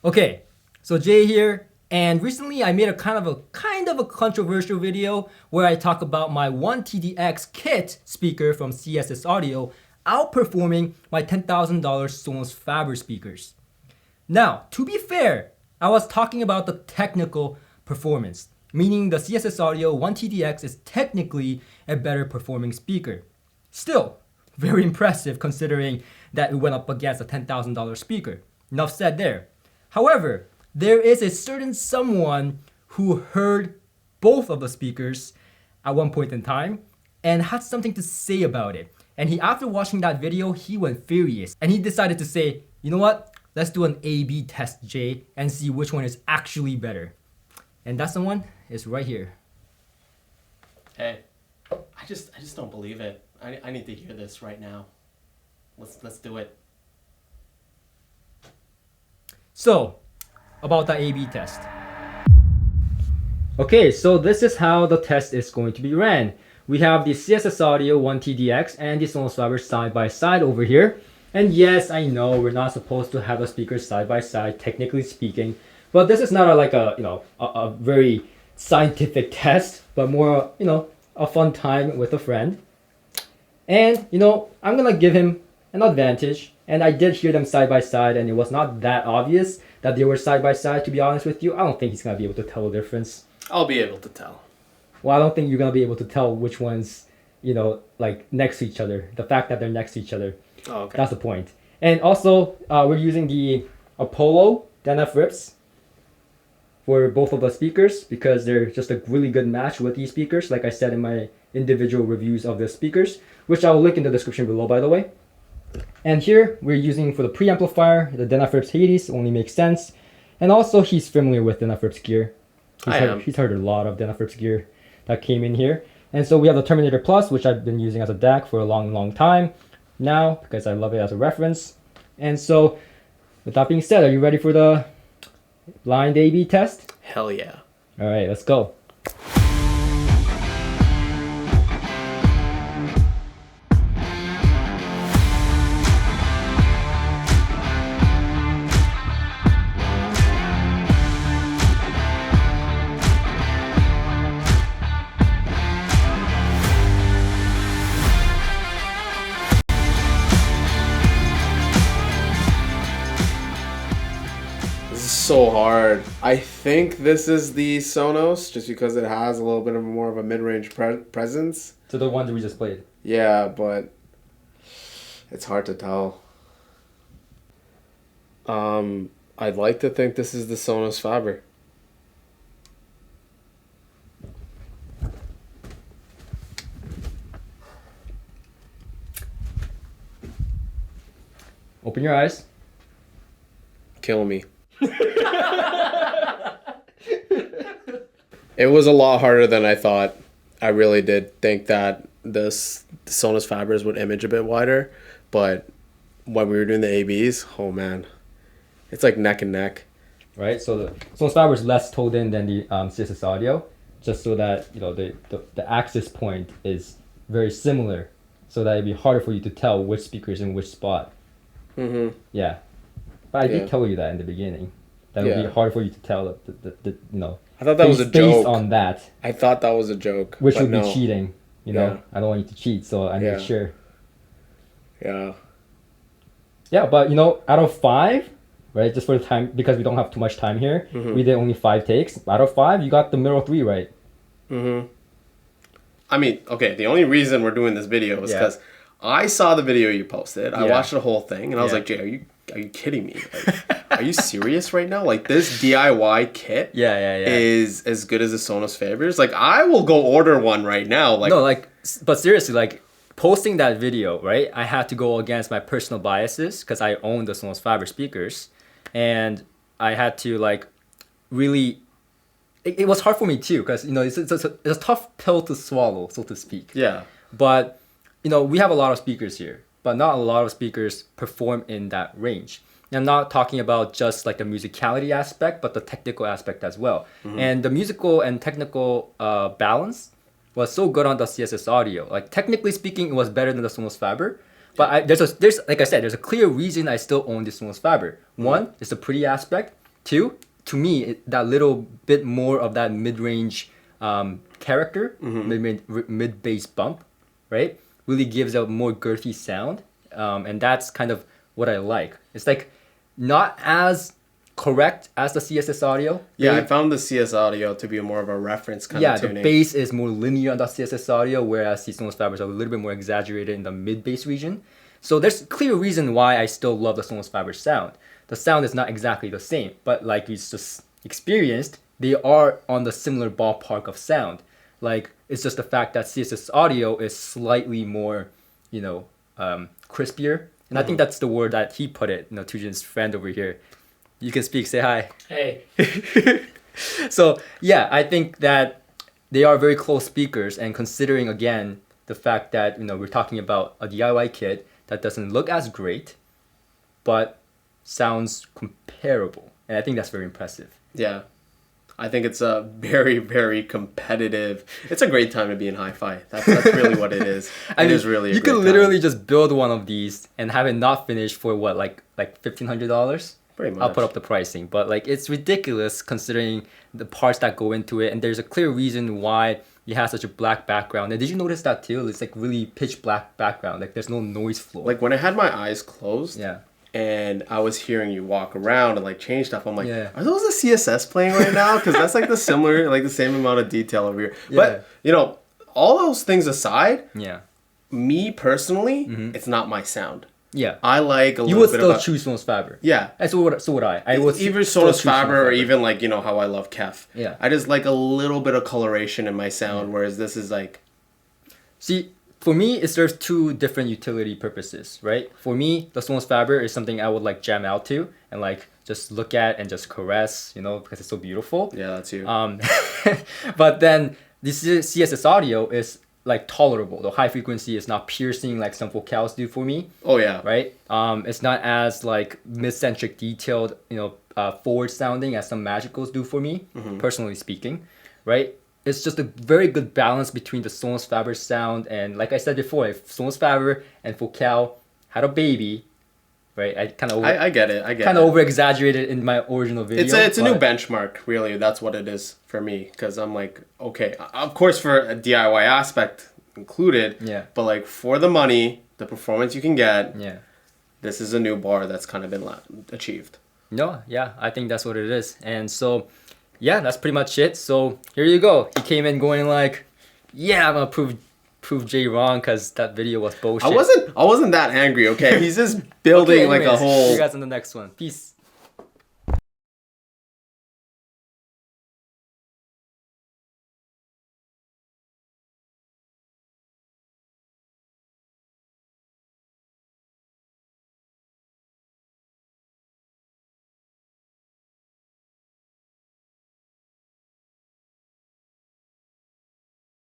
Okay, so Jay here, and recently I made a kind of a controversial video where I talk about my 1TDX kit speaker from CSS Audio outperforming my $10,000 Sonos Faber speakers. Now, to be fair, I was talking about the technical performance, meaning the CSS Audio 1TDX is technically a better performing speaker. Still, very impressive considering that it went up against a $10,000 speaker. Enough said there. However, there is a certain someone who heard both of the speakers at one point in time and had something to say about it. And after watching that video, he went furious and he decided to say, you know what? Let's do an A/B test, Jay, and see which one is actually better. And that someone is right here. Hey, I just don't believe it. I need to hear this right now. Let's do it. So, about the A/B test. Okay, so this is how the test is going to be ran. We have the CSS Audio 1TDX and the Sonos Faber side by side over here. And yes, I know we're not supposed to have the speakers side by side, technically speaking, but this is not a very scientific test, but more a fun time with a friend. And I'm gonna give him an advantage. And I did hear them side by side, and it was not that obvious that they were side by side, to be honest with you. I don't think he's gonna be able to tell the difference. I'll be able to tell. Well, I don't think you're gonna be able to tell which ones, like next to each other. The fact that they're next to each other. Oh, okay. That's the point. And also, we're using the Apollo DNF rips for both of the speakers because they're just a really good match with these speakers, like I said in my individual reviews of the speakers, which I'll link in the description below, by the way. And here we're using for the preamplifier the DNF rips Hades, only makes sense. And also he's familiar with DNF rips gear. He's heard a lot of DNF rips gear that came in here. And so we have the Terminator Plus, which I've been using as a DAC for a long time now because I love it as a reference. And so with that being said, are you ready for the blind A/B test? Hell yeah. All right, let's go. So hard. I think this is the Sonos just because it has a little bit of more of a mid-range presence. So the one that we just played. Yeah, but it's hard to tell. I'd like to think this is the Sonos Faber. Open your eyes. Kill me. It was a lot harder than I thought. I really did think that the Sonos Fabers would image a bit wider, but when we were doing the ABs, oh man, it's like neck and neck. Right, so the Sonos Faber is less toned in than the CSS Audio, just so that the axis point is very similar, so that it'd be harder for you to tell which speaker is in which spot. Mm-hmm. Yeah, but I did tell you that in the beginning. That would be hard for you to tell the I thought that was a based joke. on that. I thought that was a joke. Which but would no. be cheating. I don't want you to cheat, so I made sure. Yeah. Yeah, but out of 5, right? Just for the time, because we don't have too much time here, we did only 5 takes. Out of 5, you got the middle 3 right. Mm-hmm. I mean, okay, the only reason we're doing this video is because I saw the video you posted. I watched the whole thing, and I was like, Jay, are you kidding me? Like, are you serious right now? Like, this DIY kit is as good as the Sonos Fabers. Like, I will go order one right now. Like, no, but seriously, posting that video, right? I had to go against my personal biases because I own the Sonos Faber speakers, and I had to really. It was hard for me too because it's a tough pill to swallow, so to speak. Yeah. But we have a lot of speakers here, but not a lot of speakers perform in that range. And I'm not talking about just the musicality aspect, but the technical aspect as well. Mm-hmm. And the musical and technical balance was so good on the CSS Audio. Technically speaking, it was better than the Sonos Faber. But there's like I said, there's a clear reason I still own the Sonos Faber. One is the pretty aspect. too, to me, that little bit more of that mid-range character, mid-bass bump, right, really gives a more girthy sound. And that's kind of what I like. It's like not as correct as the CSS audio. Yeah, I found the CS audio to be more of a reference kind of tuning. Yeah, the bass is more linear on the CSS audio, whereas the Sonos Fibers are a little bit more exaggerated in the mid-bass region. So there's a clear reason why I still love the Sonos Fiber sound. The sound is not exactly the same, but like we just experienced, they are on the similar ballpark of sound. Like, it's just the fact that CSS audio is slightly more, crispier. And I think that's the word that he put it, Tujin's friend over here. You can speak, say hi. Hey. So, yeah, I think that they are very close speakers, and considering, again, the fact that, we're talking about a DIY kit that doesn't look as great, but sounds comparable. And I think that's very impressive. Yeah. I think it's a very, very competitive. It's a great time to be in hi-fi. That's really what it is. It is really. You could literally just build one of these and have it not finished for what, like $1,500. Pretty much. I'll put up the pricing, but like it's ridiculous considering the parts that go into it, and there's a clear reason why it has such a black background. And did you notice that too? It's like really pitch black background. Like there's no noise floor. Like when I had my eyes closed. Yeah. And I was hearing you walk around and like change stuff. I'm like, yeah. Are those the CSS playing right now? Because that's like the same amount of detail over here. Yeah. But all those things aside, me personally, it's not my sound. Yeah, I like a little bit. You would still choose Sonos Faber. Yeah, and so would I. I would either Sonos Faber or even like how I love Kef. Yeah, I just like a little bit of coloration in my sound, whereas this is like. See, for me, it serves two different utility purposes, right? For me, the Sonos Faber is something I would like jam out to and like just look at and just caress, because it's so beautiful. Yeah, that's you. But then this CSS audio is like tolerable. The high frequency is not piercing like some vocals do for me. Oh yeah. Right. It's not as like mid-centric detailed, forward sounding as some magicals do for me, personally speaking. Right. It's just a very good balance between the Sonos Faber sound and, like I said before, if Sonos Faber and Focal had a baby, right? I kind of I get it. over exaggerated in my original video. It's a new benchmark, really. That's what it is for me, because I'm like, okay, of course for a DIY aspect included. Yeah. But like for the money, the performance you can get. Yeah. This is a new bar that's kind of been achieved. No, yeah, I think that's what it is, and so. Yeah, that's pretty much it. So here you go. He came in going like, "Yeah, I'm gonna prove Jay wrong because that video was bullshit." I wasn't that angry. Okay, he's just building like a whole. See you guys in the next one. Peace.